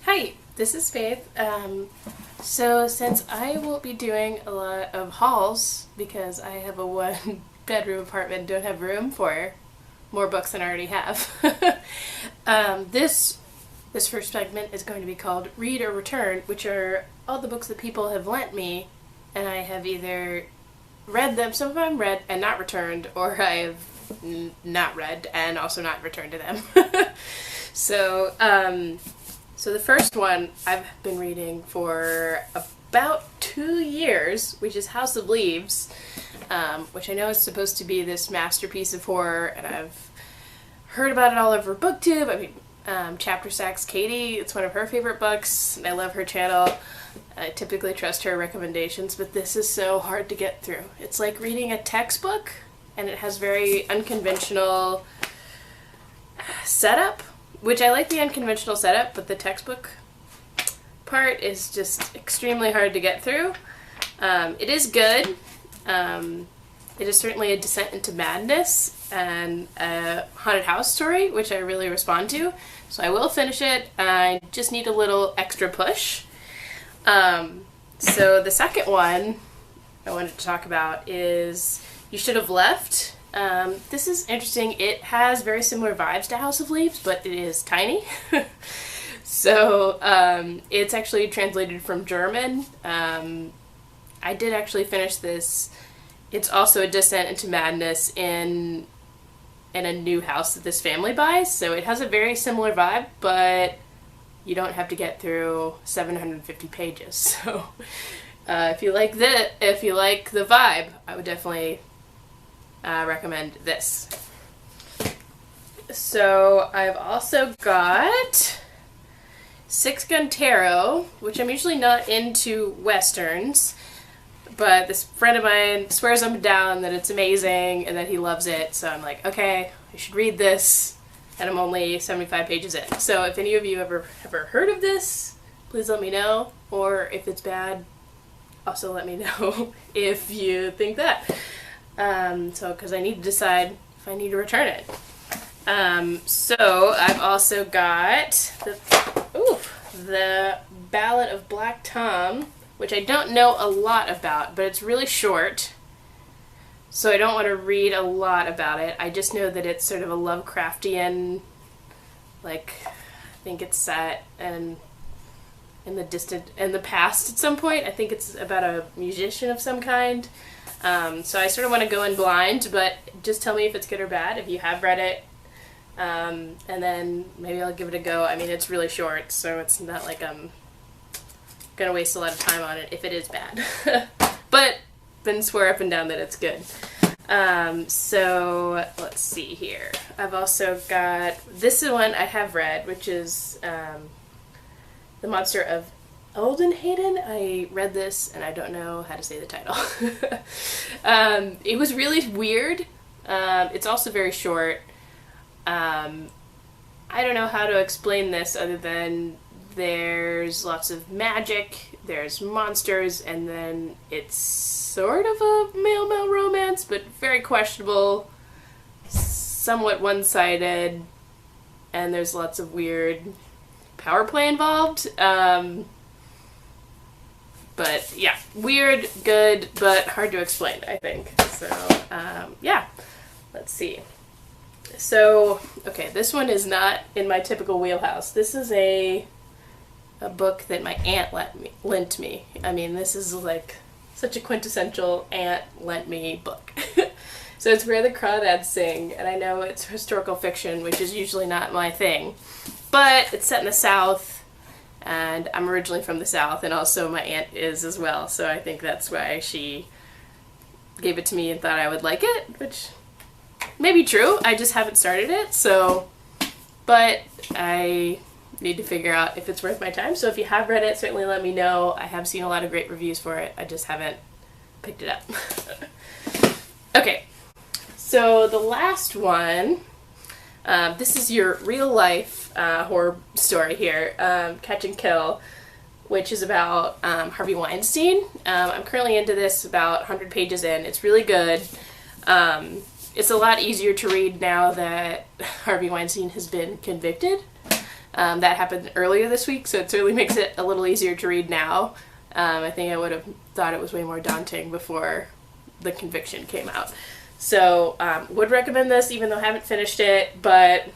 Hi, this is Faith. So since I will be doing a lot of hauls because I have a one bedroom apartment and don't have room for more books than I already have, this first segment is going to be called Read or Return, which are all the books that people have lent me, and I have either read them, some of them read and not returned, or I have not read and also not returned to them. So, so the first one I've been reading for about 2 years, which is House of Leaves, which I know is supposed to be this masterpiece of horror, and I've heard about it all over BookTube. I mean, Chapter Sacks Katie, it's one of her favorite books, and I love her channel. I typically trust her recommendations, but this is so hard to get through. It's like reading a textbook, and it has very unconventional setup, which I like the unconventional setup, but the textbook part is just extremely hard to get through. It is good. It is certainly a descent into madness and a haunted house story, which I really respond to. So I will finish it. I just need a little extra push. So the second one I wanted to talk about is You Should Have Left. This is interesting. It has very similar vibes to House of Leaves, but it is tiny. So it's actually translated from German. I did actually finish this. It's also a descent into madness in a new house that this family buys. So it has a very similar vibe, but you don't have to get through 750 pages. So if you like the vibe, I would definitely recommend this. So I've also got Six Gun Tarot, which I'm usually not into westerns, but this friend of mine swears up and down that it's amazing and that he loves it, so I'm like, okay, I should read this, and I'm only 75 pages in. So if any of you ever heard of this, please let me know, or if it's bad, also let me know if you think that. So, because I need to decide if I need to return it. So I've also got the Ballad of Black Tom, which I don't know a lot about, but it's really short, so I don't want to read a lot about it. I just know that it's sort of a Lovecraftian, like, I think it's set in the past at some point. I think it's about a musician of some kind. So I sort of want to go in blind, but just tell me if it's good or bad, if you have read it, and then maybe I'll give it a go. I mean, it's really short, so it's not like I'm gonna waste a lot of time on it if it is bad. But then swear up and down that it's good. So let's see here. I've also got, this is one I have read, which is The Monster of Oldenhaden. I read this and I don't know how to say the title. It was really weird. It's also very short. I don't know how to explain this other than there's lots of magic, there's monsters, and then it's sort of a male-male romance, but very questionable, somewhat one-sided, and there's lots of weird power play involved. But yeah, weird, good, but hard to explain, I think. So, yeah, let's see. So, okay, this one is not in my typical wheelhouse. This is a book that my aunt lent me. I mean, this is like such a quintessential aunt lent me book. So it's Where the Crawdads Sing, and I know it's historical fiction, which is usually not my thing, but it's set in the South, and I'm originally from the South, and also my aunt is as well, so I think that's why she gave it to me and thought I would like it, which may be true. I just haven't started it, so, but I need to figure out if it's worth my time. So if you have read it, certainly let me know. I have seen a lot of great reviews for it. I just haven't picked it up. Okay, so the last one, this is your real life horror story here, Catch and Kill, which is about Harvey Weinstein. I'm currently into this, about 100 pages in. It's really good. It's a lot easier to read now that Harvey Weinstein has been convicted. That happened earlier this week, so it certainly makes it a little easier to read now. I think I would have thought it was way more daunting before the conviction came out. So, would recommend this, even though I haven't finished it, but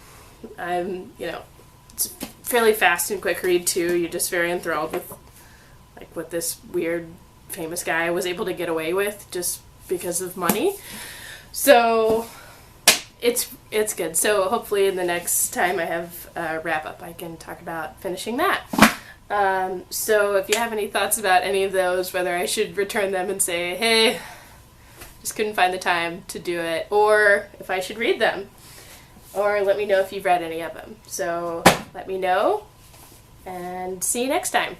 it's a fairly fast and quick read too. You're just very enthralled with like what this weird famous guy was able to get away with just because of money. So it's good. So hopefully in the next time I have a wrap up, I can talk about finishing that. So if you have any thoughts about any of those, whether I should return them and say, hey, just couldn't find the time to do it, or if I should read them, or let me know if you've read any of them. So let me know, and see you next time.